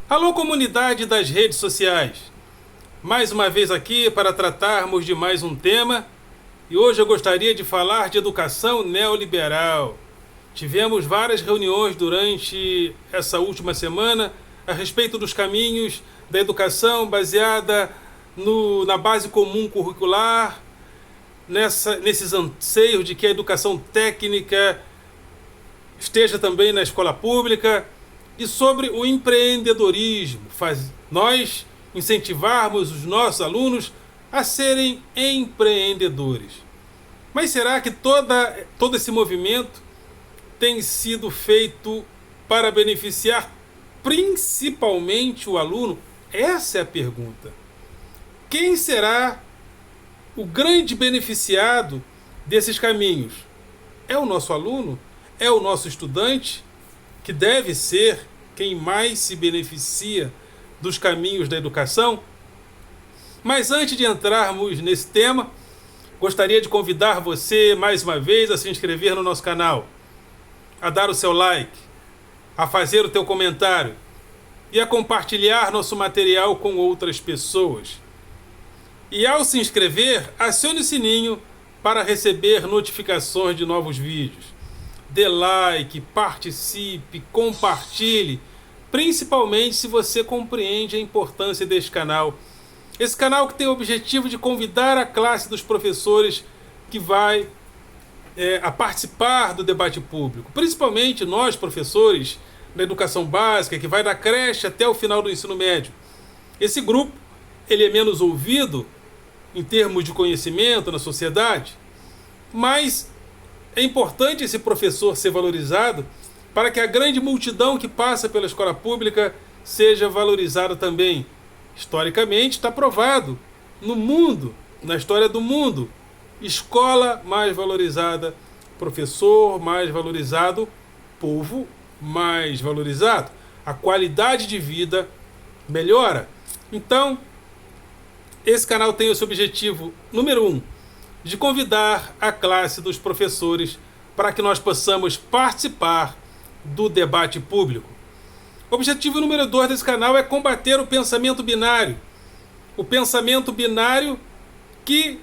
Alô, comunidade das redes sociais! Mais uma vez aqui para tratarmos de mais um tema e hoje eu gostaria de falar de educação neoliberal. Tivemos várias reuniões durante essa última semana a respeito dos caminhos da educação baseada na base comum curricular, nesses anseios de que a educação técnica esteja também na escola pública e sobre o empreendedorismo, nós incentivarmos os nossos alunos a serem empreendedores. Mas será que todo esse movimento tem sido feito para beneficiar principalmente o aluno? Essa é a pergunta. Quem será o grande beneficiado desses caminhos? É o nosso aluno? É o nosso estudante? Que deve ser quem mais se beneficia dos caminhos da educação? Mas antes de entrarmos nesse tema, gostaria de convidar você mais uma vez a se inscrever no nosso canal, a dar o seu like, a fazer o teu comentário e a compartilhar nosso material com outras pessoas. E ao se inscrever, acione o sininho para receber notificações de novos vídeos. Dê like, participe, compartilhe, principalmente se você compreende a importância deste canal. Esse canal que tem o objetivo de convidar a classe dos professores que vai a participar do debate público, principalmente nós, professores da educação básica, que vai da creche até o final do ensino médio. Esse grupo ele é menos ouvido em termos de conhecimento na sociedade, mas é importante esse professor ser valorizado para que a grande multidão que passa pela escola pública seja valorizada também. Historicamente está provado no mundo, na história do mundo, escola mais valorizada, professor mais valorizado, povo mais valorizado. A qualidade de vida melhora. Então, esse canal tem esse objetivo, número 1, de convidar a classe dos professores para que nós possamos participar do debate público. O objetivo número 2 desse canal é combater o pensamento binário. O pensamento binário que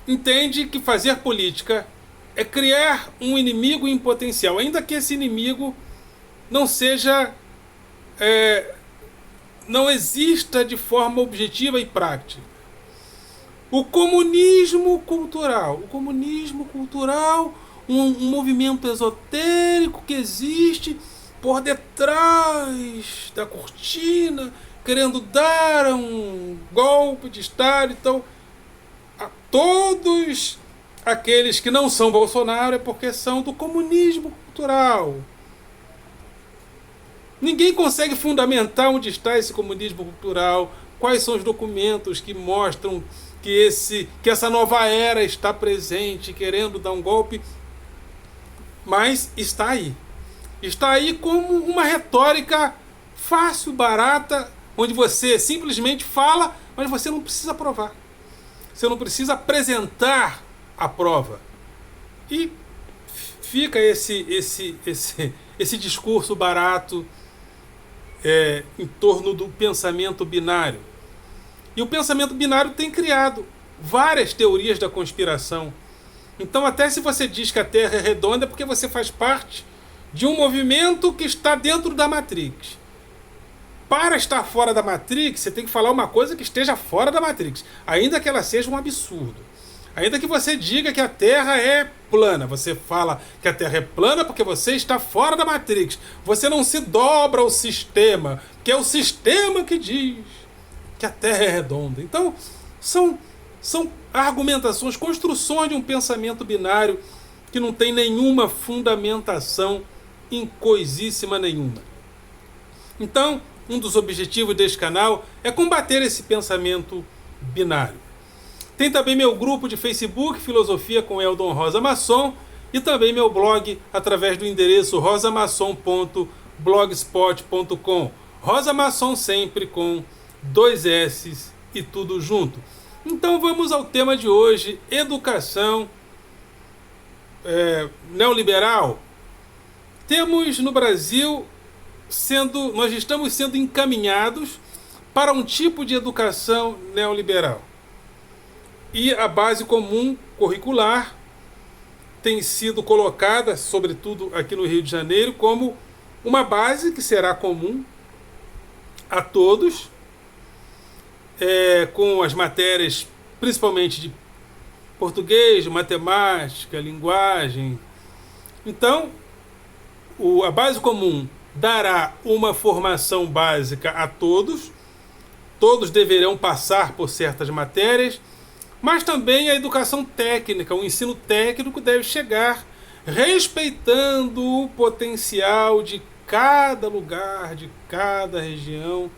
entende que fazer política é criar um inimigo em potencial, ainda que esse inimigo não seja, não exista de forma objetiva e prática. O comunismo cultural, um movimento esotérico que existe por detrás da cortina, querendo dar um golpe de Estado. Então, a todos aqueles que não são Bolsonaro é porque são do comunismo cultural. Ninguém consegue fundamentar onde está esse comunismo cultural, quais são os documentos que mostram que essa nova era está presente, querendo dar um golpe, mas está aí. Está aí como uma retórica fácil, barata, onde você simplesmente fala, mas você não precisa provar. Você não precisa apresentar a prova. E fica esse discurso barato em torno do pensamento binário. E o pensamento binário tem criado várias teorias da conspiração. Então, até se você diz que a Terra é redonda, é porque você faz parte de um movimento que está dentro da Matrix. Para estar fora da Matrix, você tem que falar uma coisa que esteja fora da Matrix, ainda que ela seja um absurdo. Ainda que você diga que a Terra é plana, você fala que a Terra é plana porque você está fora da Matrix. Você não se dobra ao sistema, que é o sistema que diz que a Terra é redonda. Então, são argumentações, construções de um pensamento binário que não tem nenhuma fundamentação em coisíssima nenhuma. Então, um dos objetivos deste canal é combater esse pensamento binário. Tem também meu grupo de Facebook, Filosofia com Eldon Rosa Masson, e também meu blog através do endereço rosamasson.blogspot.com. Rosa Masson sempre com 2 S e tudo junto. Então vamos ao tema de hoje, educação neoliberal. Temos no Brasil nós estamos sendo encaminhados para um tipo de educação neoliberal. E a base comum curricular tem sido colocada, sobretudo aqui no Rio de Janeiro, como uma base que será comum a todos, com as matérias principalmente de português, matemática, linguagem. Então, a base comum dará uma formação básica a todos, todos deverão passar por certas matérias, mas também a educação técnica, o ensino técnico deve chegar respeitando o potencial de cada lugar, de cada região.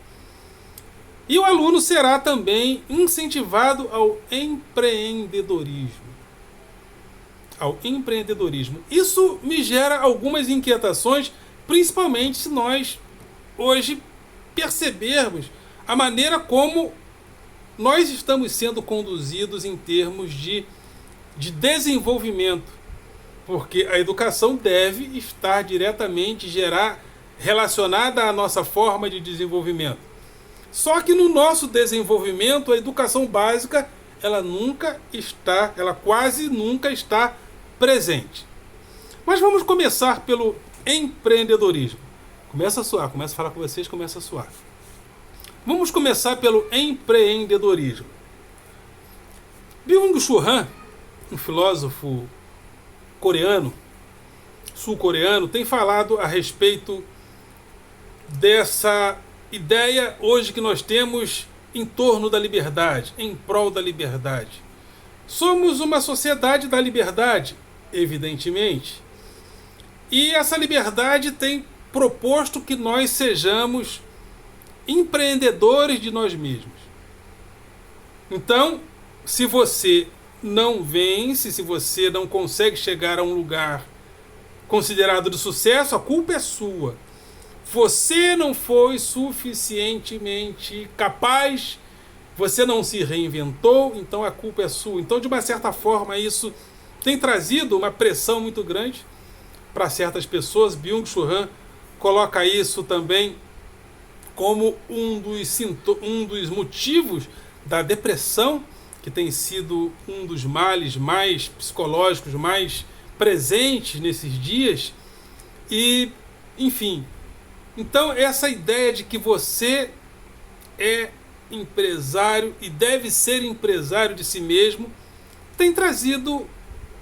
E o aluno será também incentivado ao empreendedorismo. Isso me gera algumas inquietações, principalmente se nós hoje percebermos a maneira como nós estamos sendo conduzidos em termos de desenvolvimento, porque a educação deve estar diretamente relacionada à nossa forma de desenvolvimento. Só que no nosso desenvolvimento, a educação básica, ela quase nunca está presente. Mas vamos começar pelo empreendedorismo. Começa a suar, começa a falar com vocês, começa a suar. Vamos começar pelo empreendedorismo. Byung-Chul Han, um filósofo coreano, sul-coreano, tem falado a respeito dessa ideia hoje que nós temos em torno da liberdade, em prol da liberdade. Somos uma sociedade da liberdade, evidentemente, e essa liberdade tem proposto que nós sejamos empreendedores de nós mesmos. Então, se você não vence, se você não consegue chegar a um lugar considerado de sucesso, a culpa é sua. Você não foi suficientemente capaz, você não se reinventou, então a culpa é sua. Então, de uma certa forma, isso tem trazido uma pressão muito grande para certas pessoas. Byung-Chul Han coloca isso também como um dos motivos da depressão, que tem sido um dos males mais psicológicos, mais presentes nesses dias. E, enfim, então essa ideia de que você é empresário e deve ser empresário de si mesmo tem trazido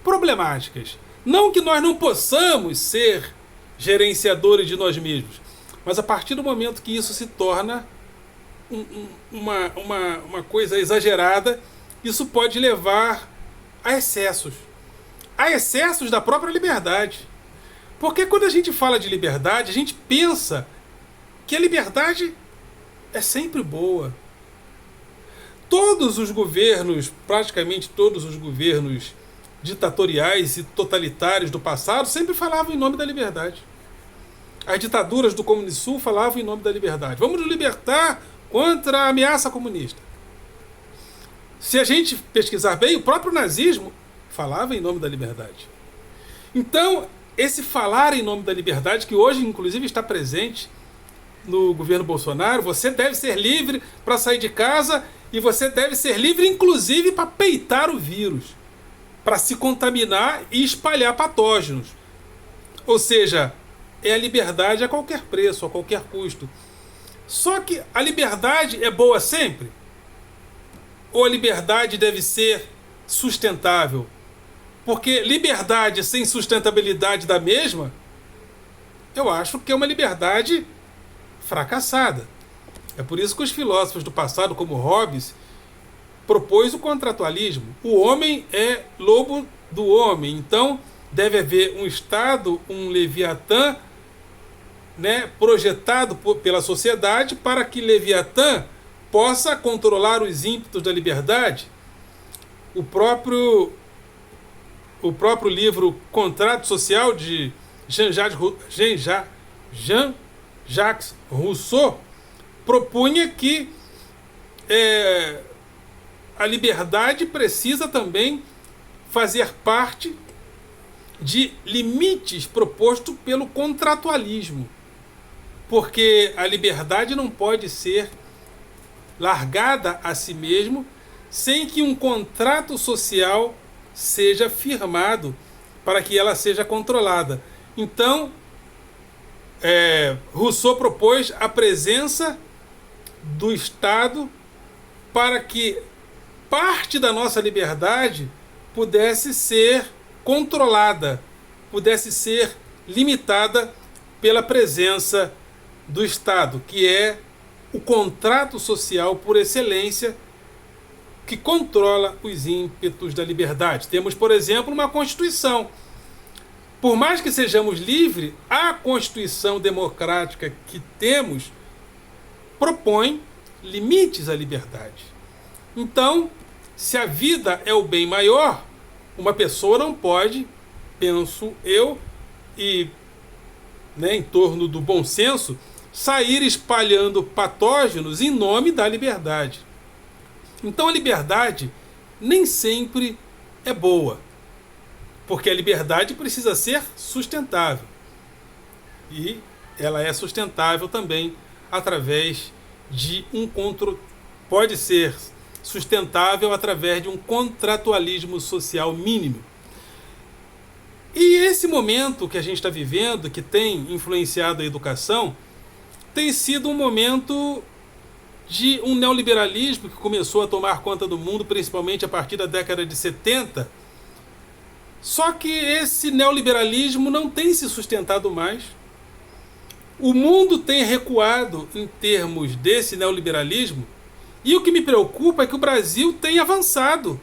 problemáticas. Não que nós não possamos ser gerenciadores de nós mesmos, mas a partir do momento que isso se torna uma coisa exagerada, isso pode levar a excessos da própria liberdade. Porque quando a gente fala de liberdade, a gente pensa que a liberdade é sempre boa. Todos os governos, praticamente todos os governos ditatoriais e totalitários do passado sempre falavam em nome da liberdade. As ditaduras do Comunismo Sul falavam em nome da liberdade. Vamos nos libertar contra a ameaça comunista. Se a gente pesquisar bem, o próprio nazismo falava em nome da liberdade. Então, esse falar em nome da liberdade, que hoje inclusive está presente no governo Bolsonaro, você deve ser livre para sair de casa e você deve ser livre inclusive para peitar o vírus, para se contaminar e espalhar patógenos. Ou seja, é a liberdade a qualquer preço, a qualquer custo. Só que a liberdade é boa sempre? Ou a liberdade deve ser sustentável? Porque liberdade sem sustentabilidade da mesma, eu acho que é uma liberdade fracassada. É por isso que os filósofos do passado, como Hobbes, propôs o contratualismo. O homem é lobo do homem, então deve haver um Estado, um Leviatã, projetado pela sociedade para que Leviatã possa controlar os ímpetos da liberdade. O próprio livro Contrato Social de Jean-Jacques Rousseau propunha que a liberdade precisa também fazer parte de limites propostos pelo contratualismo. porque a liberdade não pode ser largada a si mesmo sem que um contrato social seja firmado para que ela seja controlada. Então, Rousseau propôs a presença do Estado para que parte da nossa liberdade pudesse ser controlada, pudesse ser limitada pela presença do Estado, que é o contrato social por excelência que controla os ímpetos da liberdade. Temos, por exemplo, uma Constituição. Por mais que sejamos livres, a Constituição democrática que temos propõe limites à liberdade. Então, se a vida é o bem maior, uma pessoa não pode, penso eu, e em torno do bom senso, sair espalhando patógenos em nome da liberdade. Então a liberdade nem sempre é boa, porque a liberdade precisa ser sustentável. E ela é sustentável também através de pode ser sustentável através de um contratualismo social mínimo. E esse momento que a gente está vivendo, que tem influenciado a educação, tem sido um momento de um neoliberalismo que começou a tomar conta do mundo, principalmente a partir da década de 70. Só que esse neoliberalismo não tem se sustentado mais. O mundo tem recuado em termos desse neoliberalismo, e o que me preocupa é que o Brasil tem avançado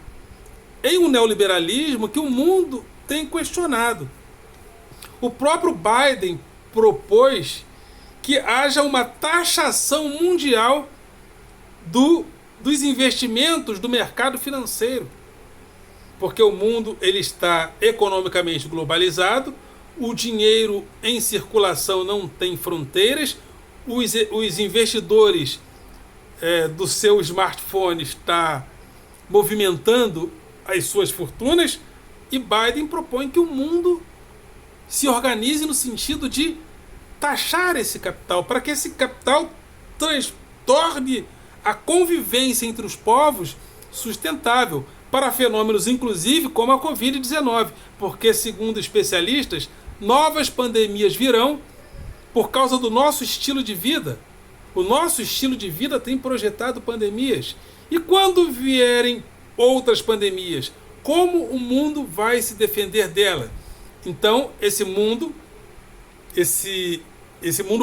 em um neoliberalismo que o mundo tem questionado. O próprio Biden propôs que haja uma taxação mundial dos investimentos do mercado financeiro, porque o mundo ele está economicamente globalizado, o dinheiro em circulação não tem fronteiras, os investidores do seu smartphone estão movimentando as suas fortunas, e Biden propõe que o mundo se organize no sentido de taxar esse capital, para que esse capital torne a convivência entre os povos sustentável para fenômenos inclusive como a Covid-19, porque, segundo especialistas, novas pandemias virão por causa do nosso estilo de vida. O nosso estilo de vida tem projetado pandemias. E quando vierem outras pandemias, como o mundo vai se defender dela? Então, esse mundo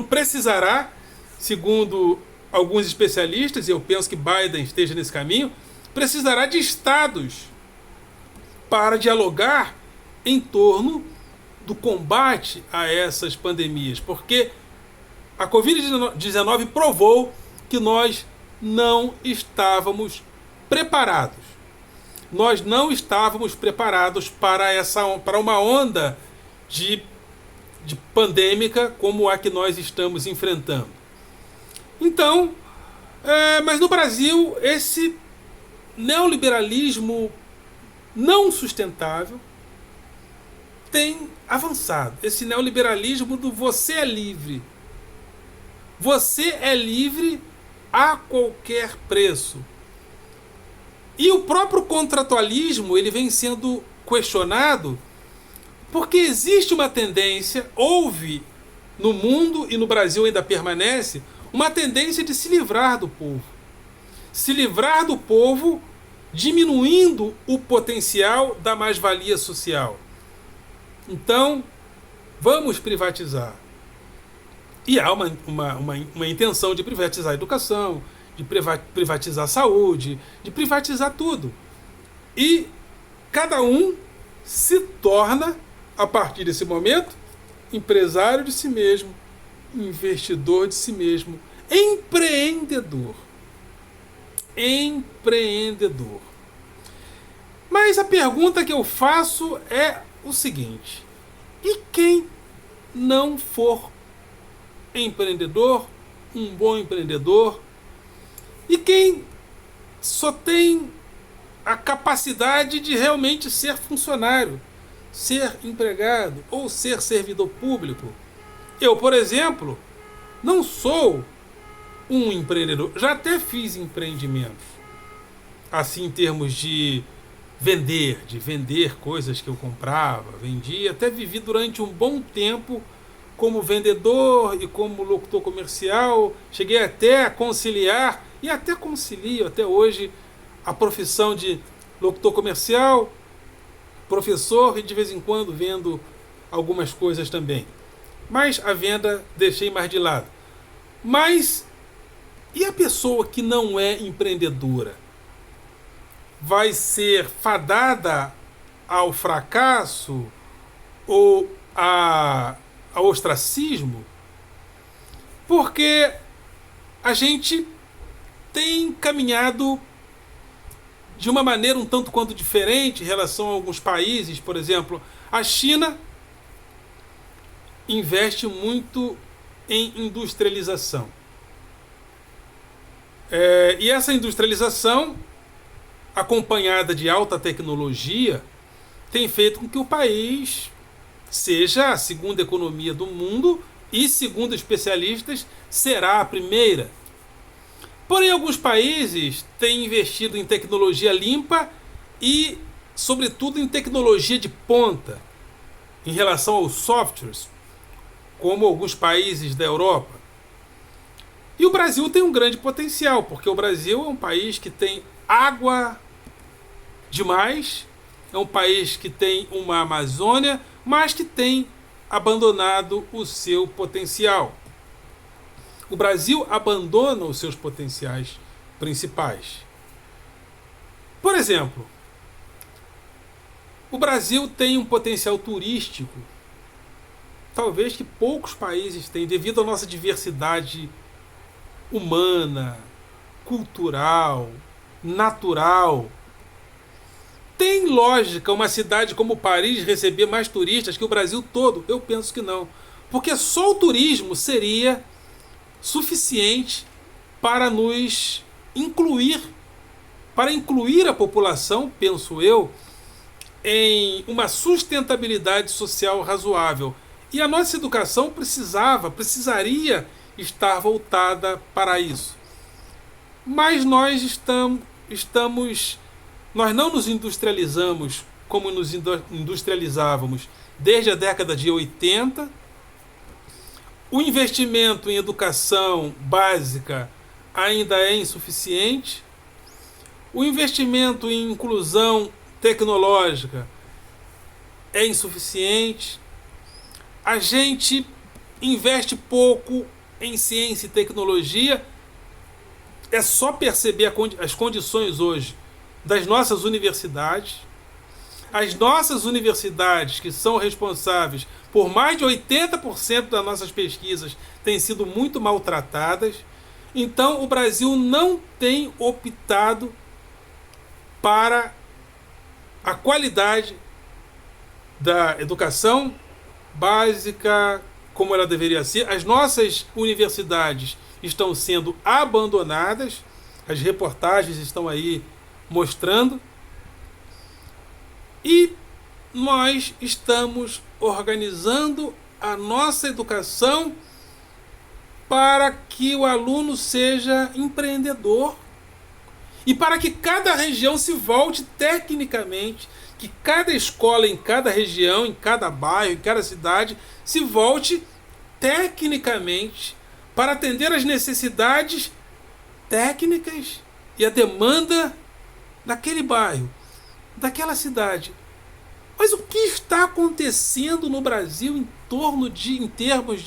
precisará, segundo alguns especialistas, e eu penso que Biden esteja nesse caminho, precisará de estados para dialogar em torno do combate a essas pandemias, porque a Covid-19 provou que nós não estávamos preparados. Nós não estávamos preparados para uma onda de pandêmica como a que nós estamos enfrentando. Então, mas no Brasil, esse neoliberalismo não sustentável tem avançado. Esse neoliberalismo do você é livre. Você é livre a qualquer preço. E o próprio contratualismo ele vem sendo questionado porque existe uma tendência, houve no mundo e no Brasil ainda permanece, uma tendência de se livrar do povo. Se livrar do povo diminuindo o potencial da mais-valia social. Então, vamos privatizar. E há uma intenção de privatizar a educação, de privatizar a saúde, de privatizar tudo. E cada um se torna, a partir desse momento, empresário de si mesmo, investidor de si mesmo, empreendedor. Empreendedor. Mas a pergunta que eu faço é o seguinte: e quem não for empreendedor, um bom empreendedor, e quem só tem a capacidade de realmente ser funcionário, ser empregado ou ser servidor público? Eu, por exemplo, Não sou um empreendedor. Já até fiz empreendimentos. Assim, em termos de vender coisas que eu comprava, vendia. Até vivi durante um bom tempo como vendedor e como locutor comercial. Cheguei até a conciliar, e até concilio até hoje, a profissão de locutor comercial, professor, e de vez em quando vendo algumas coisas também. Mas a venda deixei mais de lado. Mas e a pessoa que não é empreendedora? Vai ser fadada ao fracasso ou ao ostracismo? Porque a gente tem caminhado de uma maneira um tanto quanto diferente em relação a alguns países. Por exemplo, a China investe muito em industrialização. E essa industrialização, acompanhada de alta tecnologia, tem feito com que o país seja a segunda economia do mundo e, segundo especialistas, será a primeira. Porém, alguns países têm investido em tecnologia limpa e, sobretudo, em tecnologia de ponta em relação aos softwares, como alguns países da Europa. E o Brasil tem um grande potencial, porque o Brasil é um país que tem água demais, é um país que tem uma Amazônia, mas que tem abandonado o seu potencial. O Brasil abandona os seus potenciais principais. Por exemplo, o Brasil tem um potencial turístico, talvez que poucos países têm, devido à nossa diversidade humana, cultural, natural. Tem lógica uma cidade como Paris receber mais turistas que o Brasil todo? Eu penso que não. Porque só o turismo seria suficiente para nos incluir, para incluir a população, penso eu, em uma sustentabilidade social razoável. E a nossa educação precisaria estar voltada para isso. Mas nós nós não nos industrializamos como nos industrializávamos desde a década de 80. O investimento em educação básica ainda é insuficiente. O investimento em inclusão tecnológica é insuficiente. A gente investe pouco em ciência e tecnologia. É só perceber as condições hoje das nossas universidades. As nossas universidades, que são responsáveis por mais de 80% das nossas pesquisas, têm sido muito maltratadas. Então, o Brasil não tem optado para a qualidade da educação básica como ela deveria ser. As nossas universidades estão sendo abandonadas. As reportagens estão aí mostrando. E nós estamos organizando a nossa educação para que o aluno seja empreendedor e para que cada região se volte tecnicamente, que cada escola em cada região, em cada bairro, em cada cidade, se volte tecnicamente para atender às necessidades técnicas e a demanda daquele bairro, daquela cidade. Mas o que está acontecendo no Brasil em termos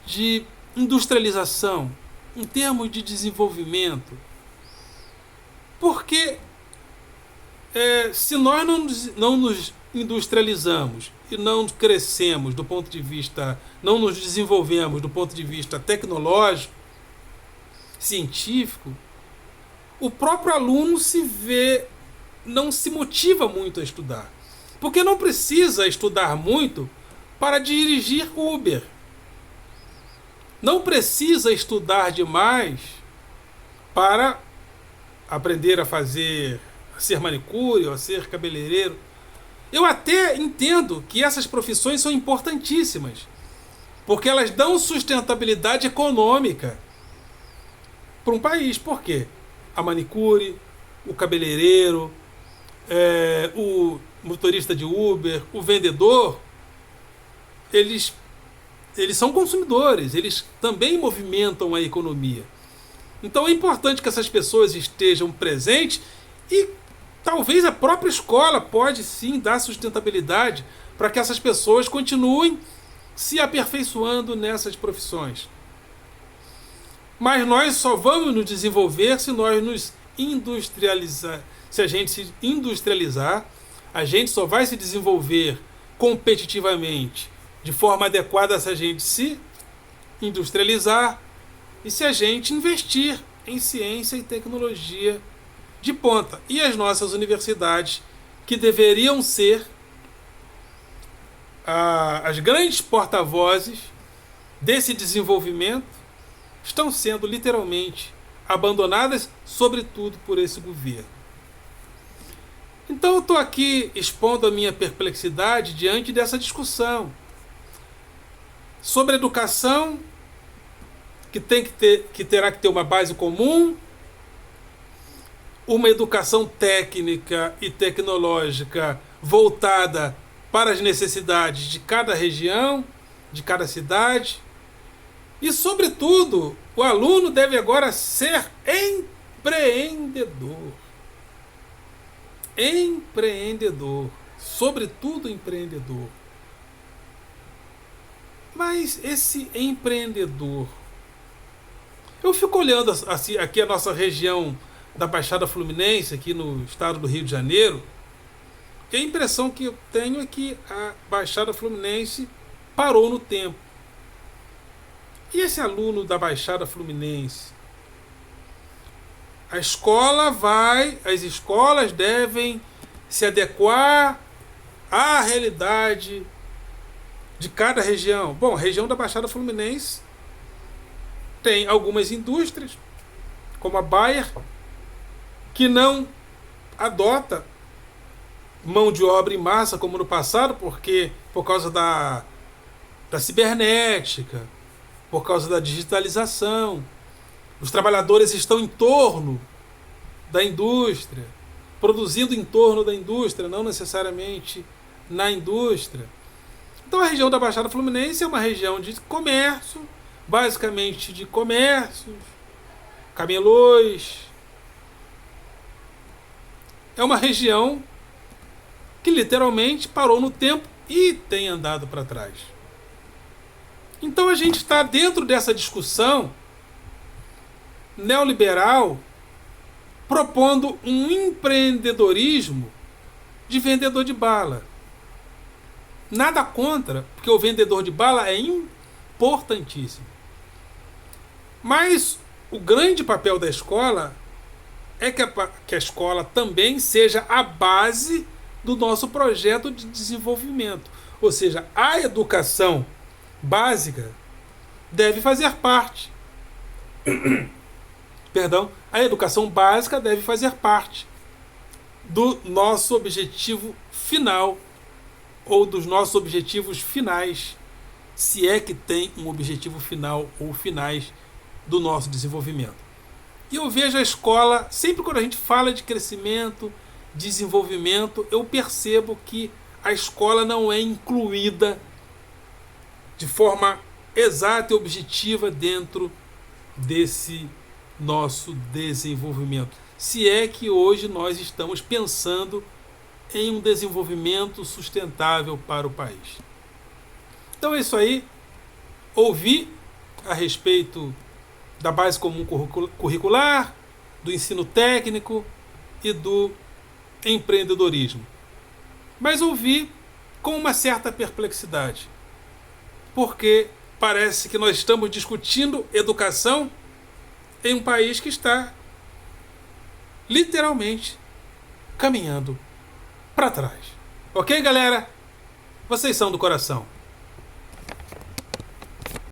de industrialização, em termos de desenvolvimento? Porque se nós não nos industrializamos e não crescemos do ponto de vista, não nos desenvolvemos do ponto de vista tecnológico, científico, o próprio aluno não se motiva muito a estudar. Porque não precisa estudar muito para dirigir Uber. Não precisa estudar demais para aprender a ser manicure ou a ser cabeleireiro. Eu até entendo que essas profissões são importantíssimas, porque elas dão sustentabilidade econômica para um país. Por quê? A manicure, o cabeleireiro, o motorista de Uber, o vendedor, eles são consumidores, eles também movimentam a economia. Então é importante que essas pessoas estejam presentes e talvez a própria escola pode sim dar sustentabilidade para que essas pessoas continuem se aperfeiçoando nessas profissões. Mas nós só vamos nos desenvolver se nós nos industrializar. Se a gente se industrializar, a gente só vai se desenvolver competitivamente de forma adequada se a gente se industrializar e se a gente investir em ciência e tecnologia de ponta. E as nossas universidades, que deveriam ser as grandes porta-vozes desse desenvolvimento, estão sendo literalmente abandonadas, sobretudo por esse governo. Então eu estou aqui expondo a minha perplexidade diante dessa discussão sobre educação, que terá que ter uma base comum, uma educação técnica e tecnológica voltada para as necessidades de cada região, de cada cidade. E, sobretudo, o aluno deve agora ser empreendedor. Empreendedor. Sobretudo empreendedor. Mas esse empreendedor... Eu fico olhando assim, aqui a nossa região da Baixada Fluminense, aqui no estado do Rio de Janeiro, e a impressão que eu tenho é que a Baixada Fluminense parou no tempo. E esse aluno da Baixada Fluminense? As escolas devem se adequar à realidade de cada região. Bom, a região da Baixada Fluminense tem algumas indústrias, como a Bayer, que não adota mão de obra em massa como no passado, porque por causa da cibernética, por causa da digitalização, os trabalhadores estão em torno da indústria, produzindo em torno da indústria, não necessariamente na indústria. Então a região da Baixada Fluminense é uma região de comércio, basicamente de comércios, camelôs. É uma região que literalmente parou no tempo e tem andado para trás. Então a gente está dentro dessa discussão neoliberal, propondo um empreendedorismo de vendedor de bala. Nada contra, porque o vendedor de bala é importantíssimo. Mas o grande papel da escola é que a escola também seja a base do nosso projeto de desenvolvimento. Ou seja, a educação básica deve fazer parte. Perdão, a educação básica deve fazer parte do nosso objetivo final, ou dos nossos objetivos finais, se é que tem um objetivo final ou finais do nosso desenvolvimento. E eu vejo a escola, sempre quando a gente fala de crescimento, desenvolvimento, eu percebo que a escola não é incluída de forma exata e objetiva dentro desse nosso desenvolvimento. Se é que hoje nós estamos pensando em um desenvolvimento sustentável para o país. Então é isso aí. Ouvi a respeito da base comum curricular, do ensino técnico e do empreendedorismo. Mas ouvi com uma certa perplexidade, porque parece que nós estamos discutindo educação em um país que está literalmente caminhando para trás. Ok, galera? Vocês são do coração.